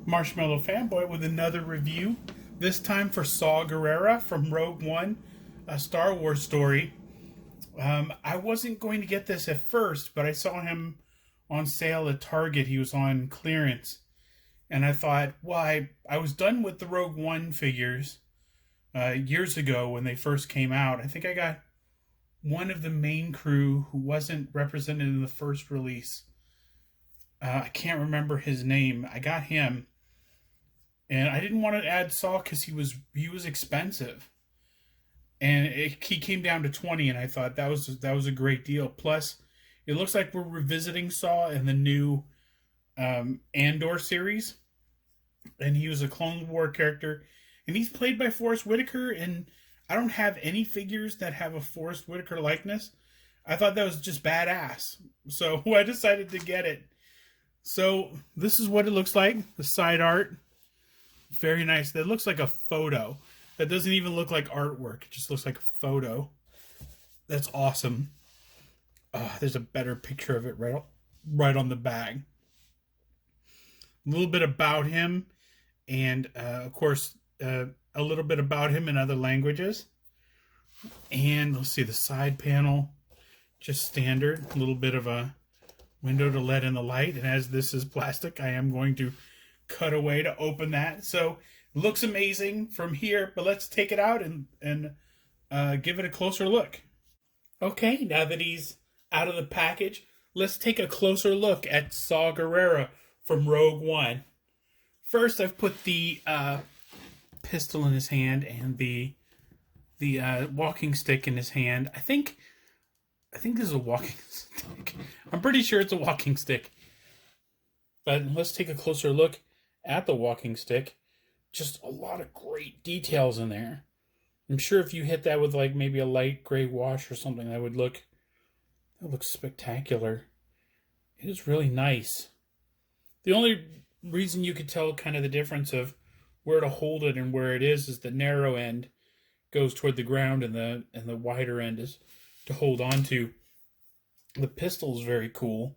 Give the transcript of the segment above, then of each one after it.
Marshmallow Fanboy with another review, this time for Saw Guerrera from Rogue One, a Star Wars story. I wasn't going to get this at first, but I saw him on sale at Target. He was on clearance. And I thought, well, I was done with the Rogue One figures years ago when they first came out. I think I got one of the main crew who wasn't represented in the first release. I can't remember his name. I got him. And I didn't want to add Saw because he was expensive, and he came down to 20, and I thought that was a great deal. Plus, it looks like we're revisiting Saw in the new Andor series, and he was a Clone War character, and he's played by Forrest Whitaker. And I don't have any figures that have a Forrest Whitaker likeness. I thought that was just badass, so I decided to get it. So this is what it looks like. The side art. Very nice. That looks like a photo. That doesn't even look like artwork. It just looks like a photo. That's awesome. There's a better picture of it right on the bag. A little bit about him, and of course, a little bit about him in other languages. And let's see the side panel. Just standard. A little bit of a window to let in the light. And as this is plastic, I am going to cut away to open that. So it looks amazing from here, but let's take it out and give it a closer look. Okay, now that he's out of the package, let's take a closer look at Saw Guerrera from Rogue One. First, I've put the pistol in his hand and the walking stick in his hand. I think this is a walking stick. I'm pretty sure it's a walking stick. But let's take a closer look at the walking stick. Just a lot of great details in there. I'm sure if you hit that with like maybe a light gray wash or something, that would look spectacular. It is really nice. The only reason you could tell kind of the difference of where to hold it and where it is the narrow end goes toward the ground, and the wider end is to hold on to. The pistol is very cool.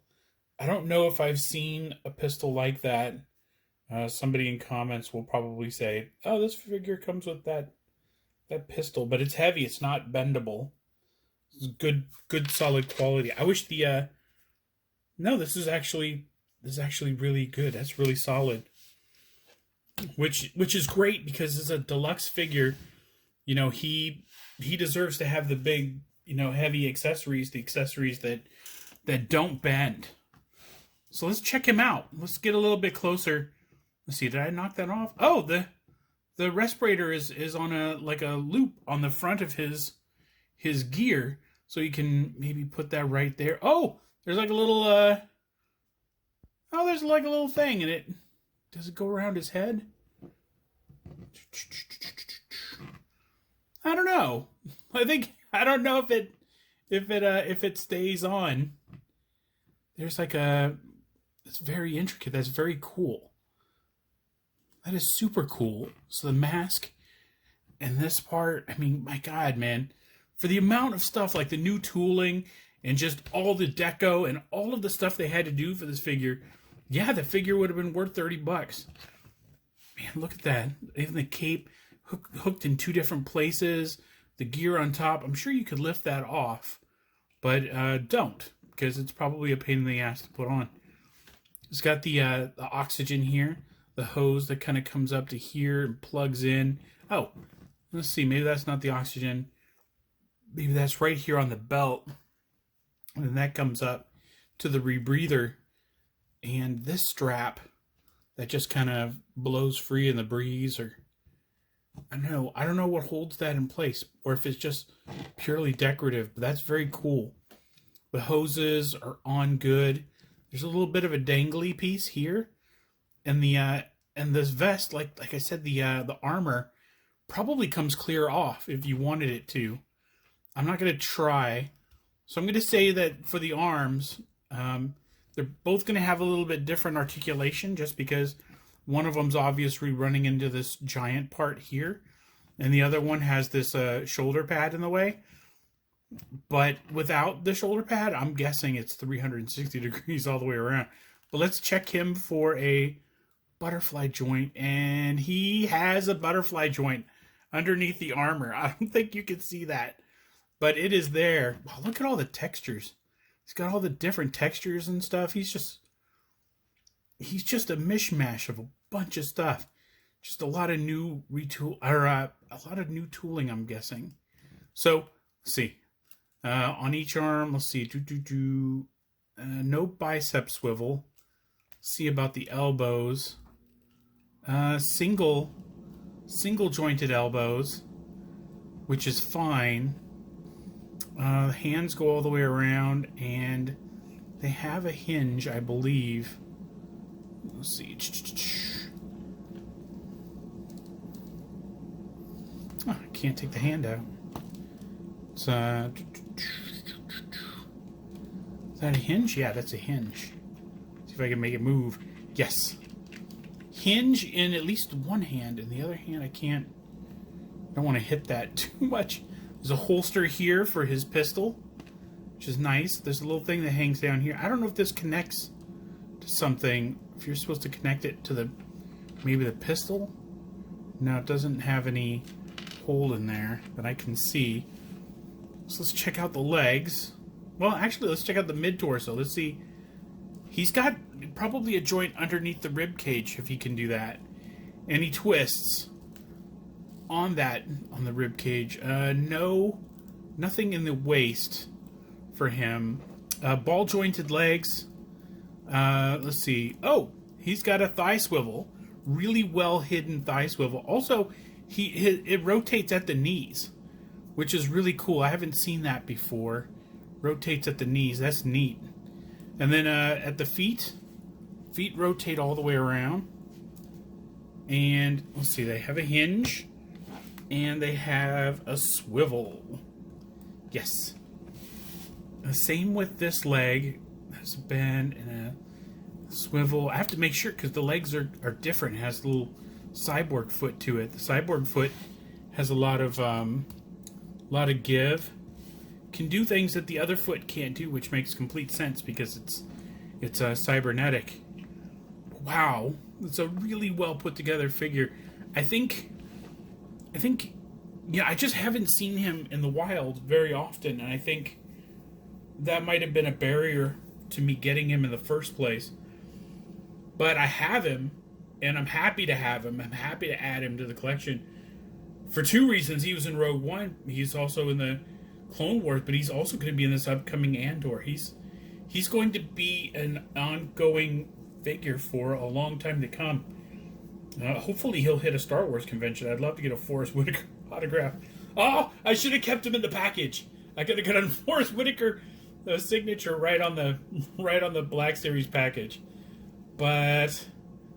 I don't know if I've seen a pistol like that. Somebody in comments will probably say, "Oh, this figure comes with that pistol," but it's heavy. It's not bendable. It's good, solid quality. I wish the no, this is actually really good. That's really solid. Which is great because it's a deluxe figure. You know, he deserves to have the big, heavy accessories, the accessories that don't bend. So let's check him out. Let's get a little bit closer. Let's see, did I knock that off? Oh, the respirator is on a loop on the front of his gear, so you can maybe put that right there. Oh, there's like a little there's like a little thing in it. Does it go around his head? I don't know. I don't know if it stays on. There's like it's very intricate. That's very cool. That is super cool. So the mask and this part, I mean, my God, man. For the amount of stuff, like the new tooling and just all the deco and all of the stuff they had to do for this figure, yeah, the figure would have been worth $30. Man, look at that. Even the cape hooked in two different places. The gear on top. I'm sure you could lift that off, but don't, because it's probably a pain in the ass to put on. It's got the oxygen here, the hose that kind of comes up to here and plugs in. Oh, let's see. Maybe that's not the oxygen. Maybe that's right here on the belt. And then that comes up to the rebreather. And this strap that just kind of blows free in the breeze, or I don't know what holds that in place, or if it's just purely decorative, but that's very cool. The hoses are on good. There's a little bit of a dangly piece here. And this vest, like I said, the armor probably comes clear off if you wanted it to. I'm not going to try. So I'm going to say that for the arms, they're both going to have a little bit different articulation, just because one of them's obviously running into this giant part here, and the other one has this shoulder pad in the way. But without the shoulder pad, I'm guessing it's 360 degrees all the way around. But let's check him for a butterfly joint, and he has a butterfly joint underneath the armor. I don't think you can see that, but it is there. Wow, look at all the textures. He's got all the different textures and stuff. He's just a mishmash of a bunch of stuff. Just a lot of new a lot of new tooling, I'm guessing. So let's see. On each arm, let's see. No bicep swivel. See about the elbows. Single jointed elbows, which is fine. The hands go all the way around, and they have a hinge, I believe. Let's see. Oh, I can't take the hand out. It's, is that a hinge? Yeah, that's a hinge. See if I can make it move. Yes. Hinge in at least one hand. In the other hand, I can't. I don't want to hit that too much. There's a holster here for his pistol, which is nice. There's a little thing that hangs down here. I don't know if this connects to something. If you're supposed to connect it to maybe the pistol. No, it doesn't have any hole in there that I can see. So let's check out the legs. Well, actually, let's check out the mid-torso. Let's see. He's got probably a joint underneath the rib cage, if he can do that. And he twists on the rib cage. No, nothing in the waist for him. Ball jointed legs. Let's see. Oh, he's got a thigh swivel. Really well hidden thigh swivel. Also, it rotates at the knees, which is really cool. I haven't seen that before. Rotates at the knees. That's neat. And then at the feet rotate all the way around. And let's see, they have a hinge and they have a swivel. Yes. Same with this leg. There's a bend and a swivel. I have to make sure because the legs are different. It has a little cyborg foot to it. The cyborg foot has a lot of give. Can do things that the other foot can't do, which makes complete sense because it's cybernetic. Wow, it's a really well put together figure. I think, yeah, I just haven't seen him in the wild very often, and I think that might have been a barrier to me getting him in the first place. But I have him, and I'm happy to have him. I'm happy to add him to the collection for two reasons. He was in Rogue One. He's also in the Clone Wars, but he's also going to be in this upcoming Andor. He's going to be an ongoing figure for a long time to come. Hopefully he'll hit a Star Wars convention. I'd love to get a Forrest Whitaker autograph. Oh, I should have kept him in the package. I could have gotten Forrest Whitaker signature right on the Black Series package. But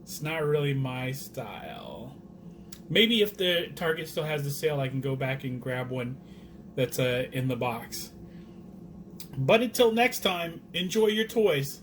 it's not really my style. Maybe if the Target still has the sale, I can go back and grab one that's in the box. But until next time, enjoy your toys.